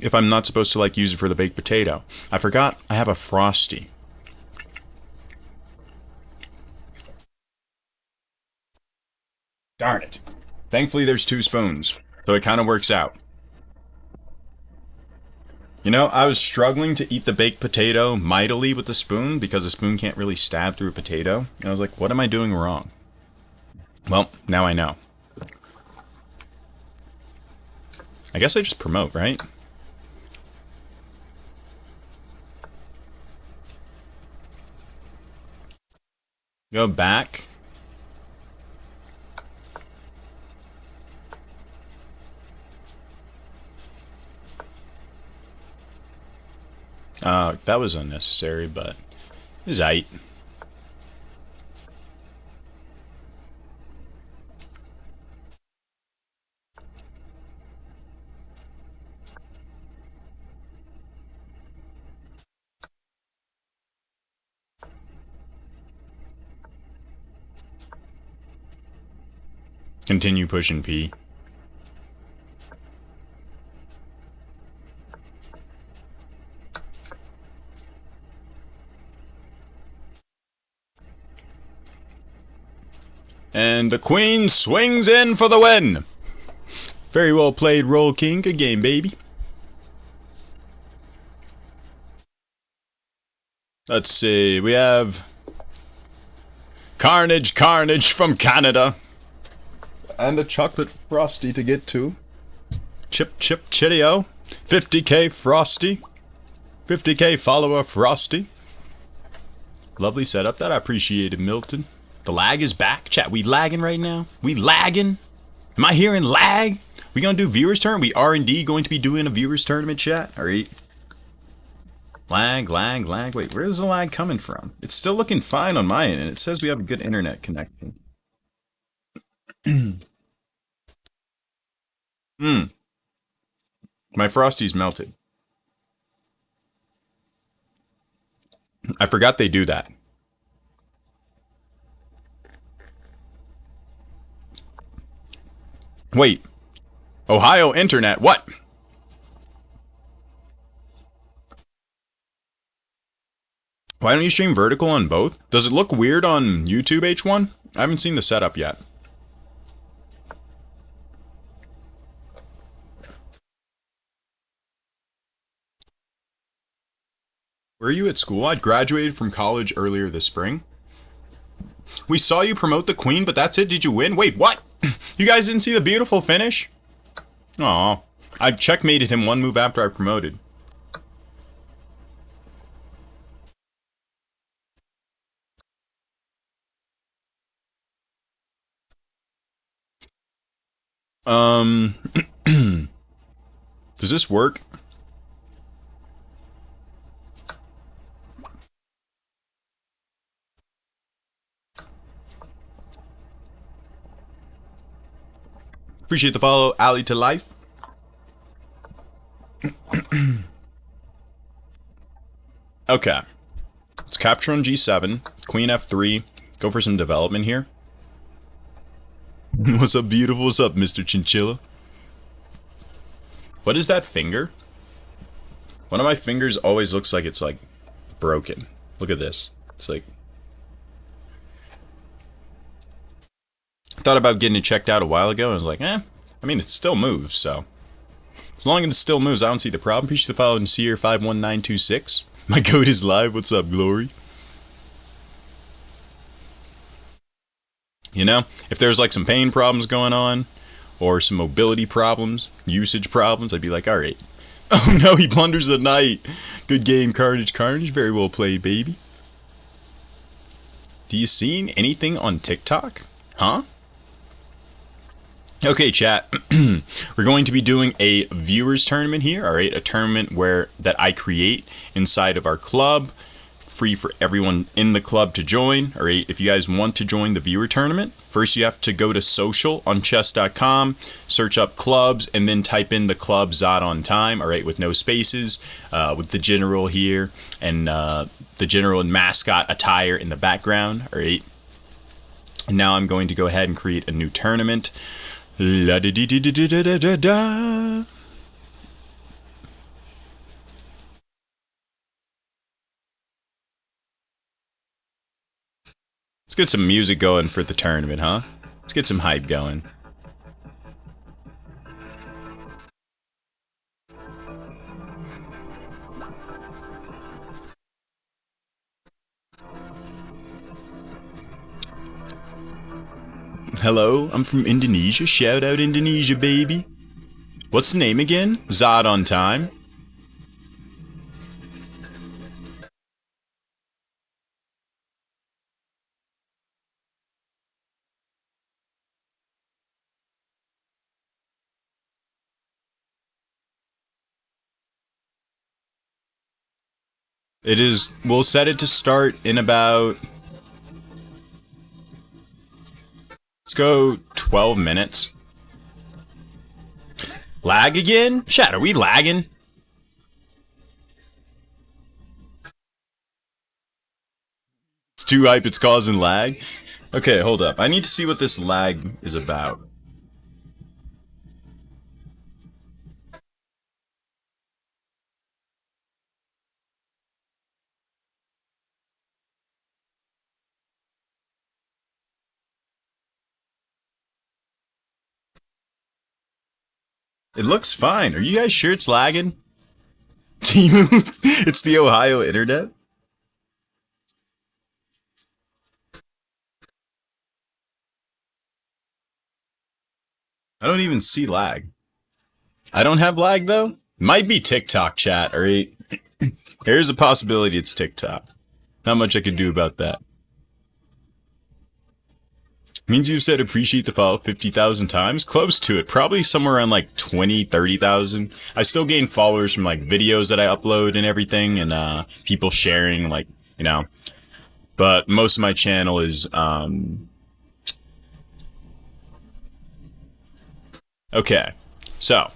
If I'm not supposed to, like, use it for the baked potato. I forgot I have a Frosty. Darn it. Thankfully, there's 2 spoons. So it kind of works out. You know, I was struggling to eat the baked potato mightily with the spoon because the spoon can't really stab through a potato. And I was like, what am I doing wrong? Well, now I know. I guess I just promote, right? Go back. That was unnecessary, but it's aight. Continue pushing P. And the queen swings in for the win. Very well played, Roll King. Good game, baby. Let's see. We have Carnage from Canada. And the chocolate Frosty to get to. Chip Chitio. 50k Frosty. 50k follower Frosty. Lovely setup. That I appreciated, Milton. The lag is back. Chat, we lagging right now? We lagging? Am I hearing lag? We gonna do viewers turn? We are indeed going to be doing a viewers tournament, chat. Alright. Lag. Wait, where's the lag coming from? It's still looking fine on my end, and it says we have a good internet connection. My Frosty's melted. I forgot they do that. Wait. Ohio internet, what? Why don't you stream vertical on both? Does it look weird on YouTube, H1? I haven't seen the setup yet. Were you at school? I'd graduated from college earlier this spring. We saw you promote the queen, but that's it. Did you win? Wait, what? You guys didn't see the beautiful finish? Aw. I checkmated him one move after I promoted. Does this work? Appreciate the follow, Alley to Life. Okay. Let's capture on G7. Queen F3. Go for some development here. What's up, beautiful? What's up, Mr. Chinchilla? What is that finger? One of my fingers always looks like it's like broken. Look at this. It's like... Thought about getting it checked out a while ago and I was like, I mean, it still moves, so. As long as it still moves, I don't see the problem. Appreciate the follow, Seer51926. My code is live. What's up, Glory? You know, if there's like some pain problems going on, or some mobility problems, usage problems, I'd be like, alright. Oh no, he blunders the knight. Good game, Carnage. Very well played, baby. Do you seen anything on TikTok? Huh? Okay, chat. We're going to be doing a viewers tournament here, alright? A tournament that I create inside of our club. Free for everyone in the club to join, alright? If you guys want to join the viewer tournament, first you have to go to social on chess.com, search up clubs, and then type in the club Zod on time, alright, with no spaces, with the general here, and the general and mascot attire in the background, alright? And now I'm going to go ahead and create a new tournament. La da da da da da da da. Let's get some music going for the tournament, huh? Let's get some hype going. Hello, I'm from Indonesia. Shout out Indonesia, baby. What's the name again? Zod on time. It is, we'll set it to start in about, let's go 12 minutes. Lag again? Chat, are we lagging? It's too hype, it's causing lag? Okay, hold up. I need to see what this lag is about. It looks fine. Are you guys sure it's lagging? It's the Ohio internet? I don't even see lag. I don't have lag though? Might be TikTok, chat, alright? Here's a possibility it's TikTok. Not much I can do about that. Means you've said appreciate the follow 50,000 times? Close to it. Probably somewhere around like 20, 30,000. I still gain followers from like videos that I upload and everything, and people sharing, like, you know. But most of my channel is, okay. So,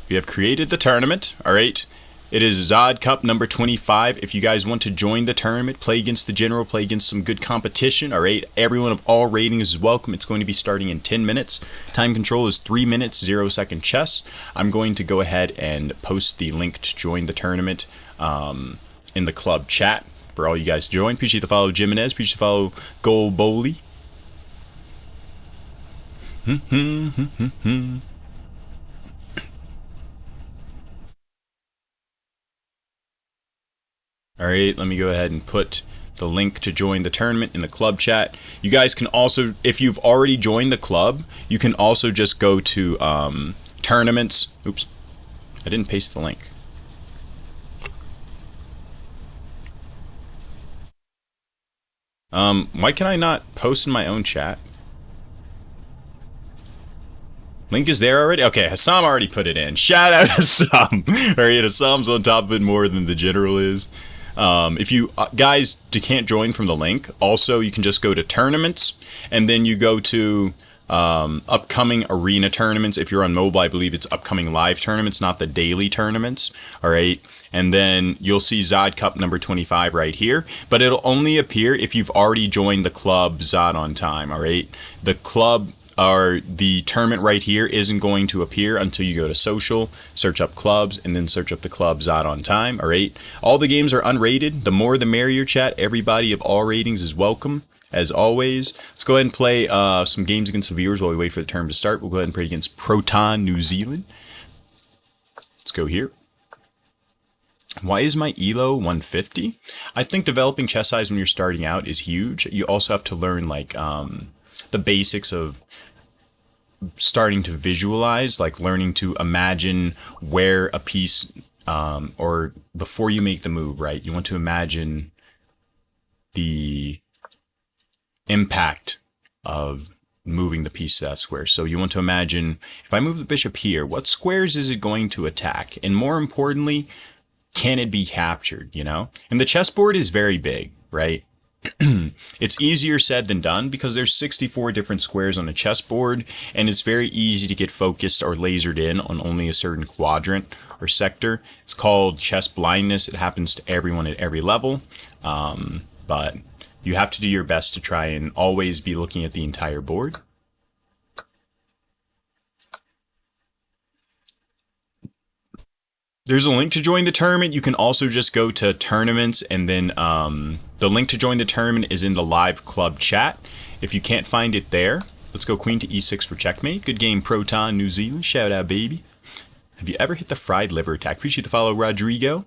we have created the tournament, alright? It is Zod Cup number 25. If you guys want to join the tournament, play against the general, play against some good competition, alright? Everyone of all ratings is welcome. It's going to be starting in 10 minutes. Time control is 3 minutes, 0-second chess. I'm going to go ahead and post the link to join the tournament in the club chat for all you guys to join. Appreciate the follow, Jimenez. Appreciate the follow, Gold Bowley. All right, let me go ahead and put the link to join the tournament in the club chat. You guys can also, if you've already joined the club, you can also just go to tournaments. Oops, I didn't paste the link. Why can I not post in my own chat? Link is there already? Okay, Hassam already put it in. Shout out Hassam. Alright, Hassam's on top of it more than the general is. If you guys can't join from the link, also you can just go to tournaments, and then you go to upcoming arena tournaments. If you're on mobile, I believe it's upcoming live tournaments, not the daily tournaments. Alright, and then you'll see Zod Cup number 25 right here, but it'll only appear if you've already joined the club Zod on time. Alright, the club or the tournament right here isn't going to appear until you go to social, search up clubs, and then search up the club Zod on time. Alright, all the games are unrated. The more the merrier, chat. Everybody of all ratings is welcome, as always. Let's go ahead and play some games against some viewers while we wait for the term to start. We'll go ahead and play against Proton New Zealand. Let's go here. Why is my ELO 150? I think developing chess size when you're starting out is huge. You also have to learn like the basics of starting to visualize, like learning to imagine where a piece, or before you make the move, right? You want to imagine the impact of moving the piece to that square. So you want to imagine, if I move the bishop here, what squares is it going to attack? And more importantly, can it be captured, you know? And the chessboard is very big, right? It's easier said than done because there's 64 different squares on a chessboard, and it's very easy to get focused or lasered in on only a certain quadrant or sector. It's called chess blindness. It happens to everyone at every level, but you have to do your best to try and always be looking at the entire board. There's a link to join the tournament. You can also just go to tournaments, and then the link to join the tournament is in the live club chat. If you can't find it there, let's go queen to e6 for checkmate. Good game, Proton New Zealand. Shout out, baby. Have you ever hit the fried liver attack? Appreciate the follow, Rodrigo.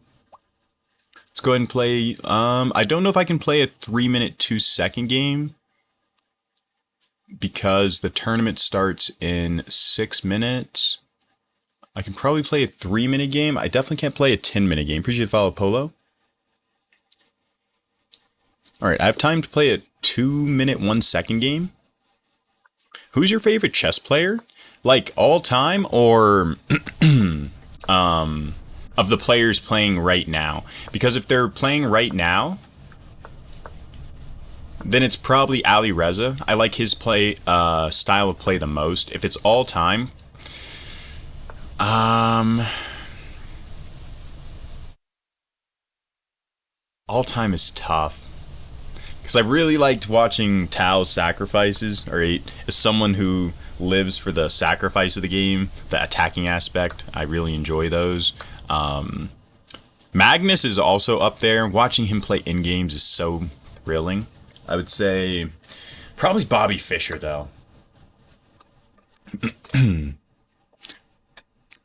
Let's go ahead and play. I don't know if I can play a 3-minute 2-second game because the tournament starts in 6 minutes. I can probably play a 3-minute game. I definitely can't play a 10-minute game. Appreciate the follow, Polo. Alright, I have time to play a 2-minute 1-second game. Who's your favorite chess player? Like, all time, or of the players playing right now? Because if they're playing right now, then it's probably Ali Reza. I like his play style of play the most. If it's all time, all time is tough. Because I really liked watching Tao's sacrifices, alright? As someone who lives for the sacrifice of the game, the attacking aspect, I really enjoy those. Magnus is also up there. Watching him play in games is so thrilling. I would say probably Bobby Fischer, though.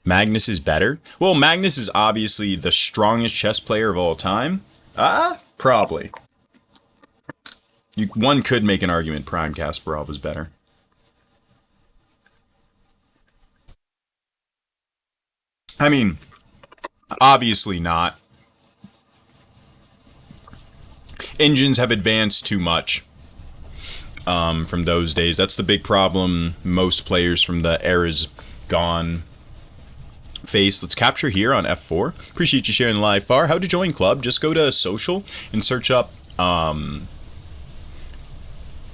Magnus is better. Well, Magnus is obviously the strongest chess player of all time. Probably. One could make an argument Prime Kasparov is better. I mean, obviously not. Engines have advanced too much from those days. That's the big problem most players from the eras gone face. Let's capture here on F4. Appreciate you sharing the live far. How to join club? Just go to social and search up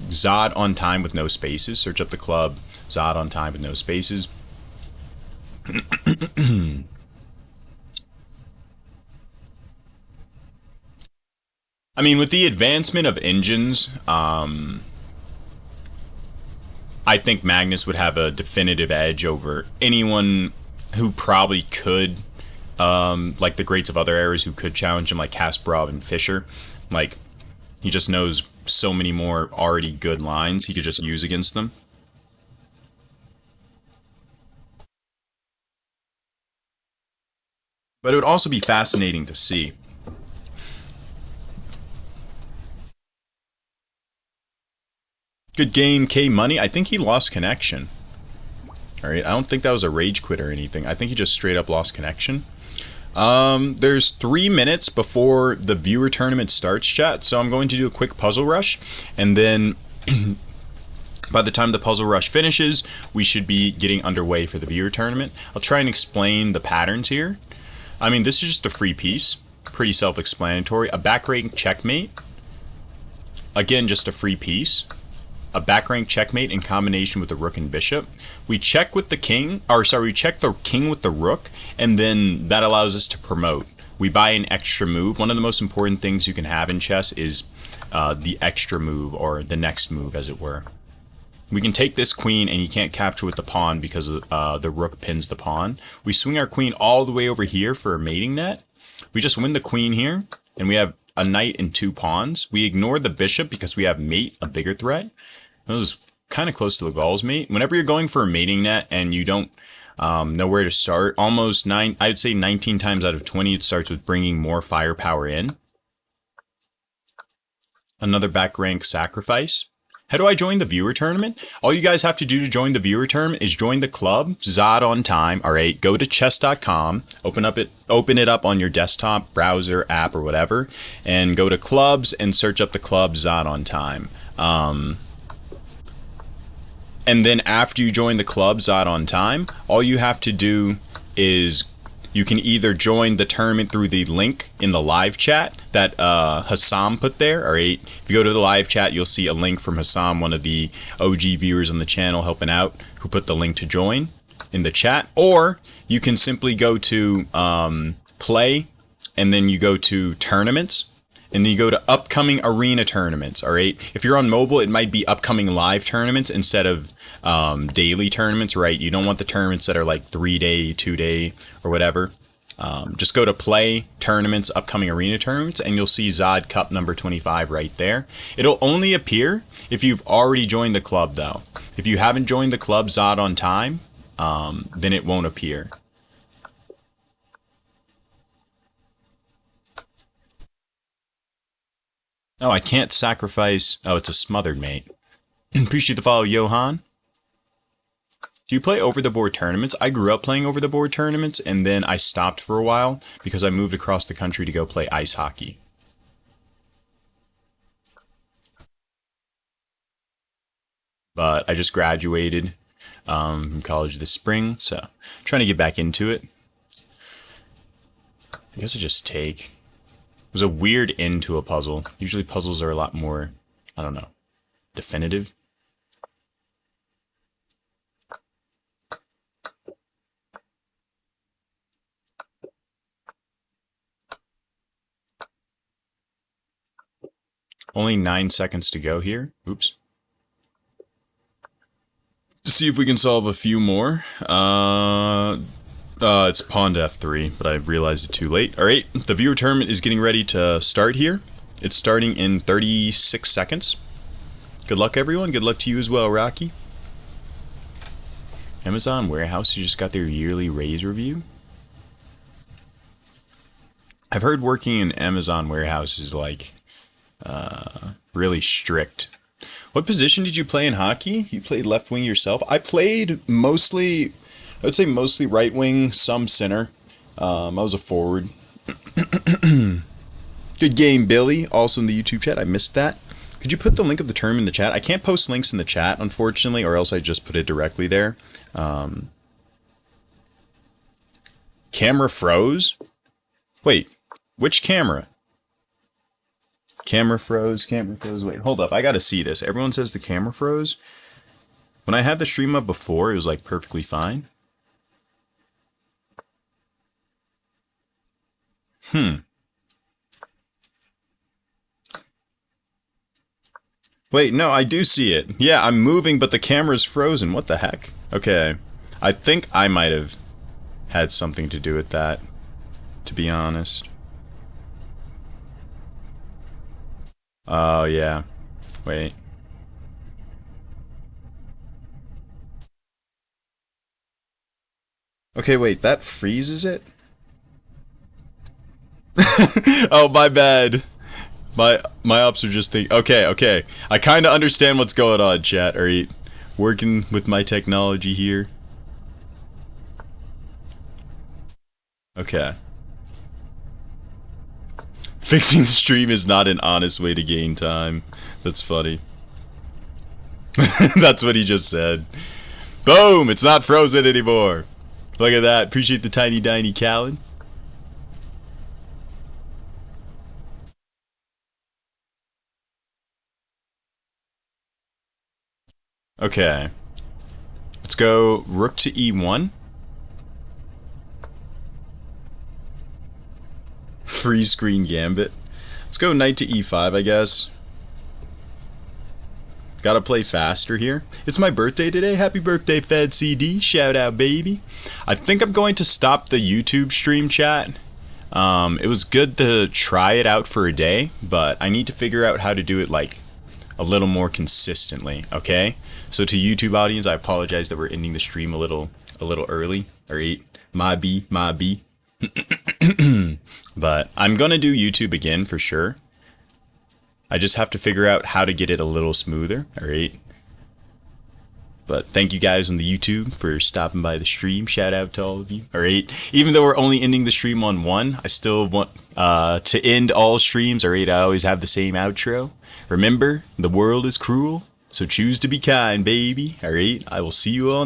Zod on time with no spaces. Search up the club Zod on time with no spaces. I mean, with the advancement of engines, I think Magnus would have a definitive edge over anyone who probably could, like the greats of other eras who could challenge him, like Kasparov and Fischer. Like, he just knows so many more already good lines he could just use against them. But it would also be fascinating to see Good game, K Money. I think he lost connection. Alright, I don't think that was a rage quit or anything. I think he just straight up lost connection. There's 3 minutes before the viewer tournament starts, chat, so I'm going to do a quick puzzle rush, and then by the time the puzzle rush finishes, we should be getting underway for the viewer tournament. I'll try and explain the patterns here. I mean, this is just a free piece, pretty self-explanatory. A back rank checkmate, again, just a free piece. A back rank checkmate in combination with the rook and bishop. We check with the king, we check the king with the rook, and then that allows us to promote. We buy an extra move. One of the most important things you can have in chess is the extra move, or the next move, as it were. We can take this queen, and you can't capture with the pawn because the rook pins the pawn. We swing our queen all the way over here for a mating net. We just win the queen here, and we have a knight and 2 pawns. We ignore the bishop because we have mate, a bigger threat. That was kind of close to the Gauls mate. Whenever you're going for a mating net and you don't know where to start, I'd say 19 times out of 20, it starts with bringing more firepower in. Another back rank sacrifice. How do I join the viewer tournament? All you guys have to do to join the viewer tournament is join the club, Zod on time. All right, go to chess.com, open it up on your desktop, browser, app, or whatever, and go to clubs and search up the club Zod on time. And then after you join the club Zod on time, all you have to do is you can either join the tournament through the link in the live chat that Hassam put there. All right, if you go to the live chat, you'll see a link from Hassam, one of the OG viewers on the channel helping out, who put the link to join in the chat. Or you can simply go to play, and then you go to tournaments. And then you go to upcoming arena tournaments, all right? If you're on mobile, it might be upcoming live tournaments instead of daily tournaments, right? You don't want the tournaments that are like 3-day, 2-day, or whatever. Just go to play, tournaments, upcoming arena tournaments, and you'll see Zod Cup number 25 right there. It'll only appear if you've already joined the club, though. If you haven't joined the club Zod on time, then it won't appear. Oh, I can't sacrifice... Oh, it's a smothered mate. Appreciate the follow, Johan. Do you play over-the-board tournaments? I grew up playing over-the-board tournaments, and then I stopped for a while because I moved across the country to go play ice hockey. But I just graduated from college this spring, so I'm trying to get back into it. I guess I just take... It was a weird end to a puzzle. Usually puzzles are a lot more, I don't know, definitive. Only 9 seconds to go here. Oops. To see if we can solve a few more. It's pawn to f3, but I realized it too late. Alright, the viewer tournament is getting ready to start here. It's starting in 36 seconds. Good luck, everyone. Good luck to you as well, Rocky. Amazon Warehouse, you just got their yearly raise review. I've heard working in Amazon Warehouse is like really strict. What position did you play in hockey? You played left wing yourself? I played mostly, I would say mostly right wing, some center. I was a forward. Good game, Billy. Also in the YouTube chat. I missed that. Could you put the link of the term in the chat? I can't post links in the chat, unfortunately, or else I just put it directly there. Camera froze? Wait, which camera? Camera froze, wait, hold up, I gotta see this. Everyone says the camera froze. When I had the stream up before, it was like perfectly fine. Wait, no, I do see it. Yeah, I'm moving, but the camera's frozen. What the heck? Okay, I think I might have had something to do with that, to be honest. Oh, yeah. Wait. Okay, wait, that freezes it? Oh, my bad. My ops are just thinking. Okay. I kind of understand what's going on, chat. All right, working with my technology here. Okay. Fixing the stream is not an honest way to gain time. That's funny. That's what he just said. Boom! It's not frozen anymore. Look at that. Appreciate the tiny Callan. Okay. Let's go rook to e1. Free screen gambit. Let's go knight to e5, I guess. Gotta play faster here. It's my birthday today. Happy birthday, Fed CD. Shout out, baby. I think I'm going to stop the YouTube stream, chat. It was good to try it out for a day, but I need to figure out how to do it like a little more consistently, okay? So to YouTube audience, I apologize that we're ending the stream a little early. Alright, my B. But I'm gonna do YouTube again for sure. I just have to figure out how to get it a little smoother, alright? But thank you guys on the YouTube for stopping by the stream. Shout out to all of you, alright? Even though we're only ending the stream on one, I still want to end all streams, alright? I always have the same outro. Remember, the world is cruel, so choose to be kind, baby, alright? I will see you all next time.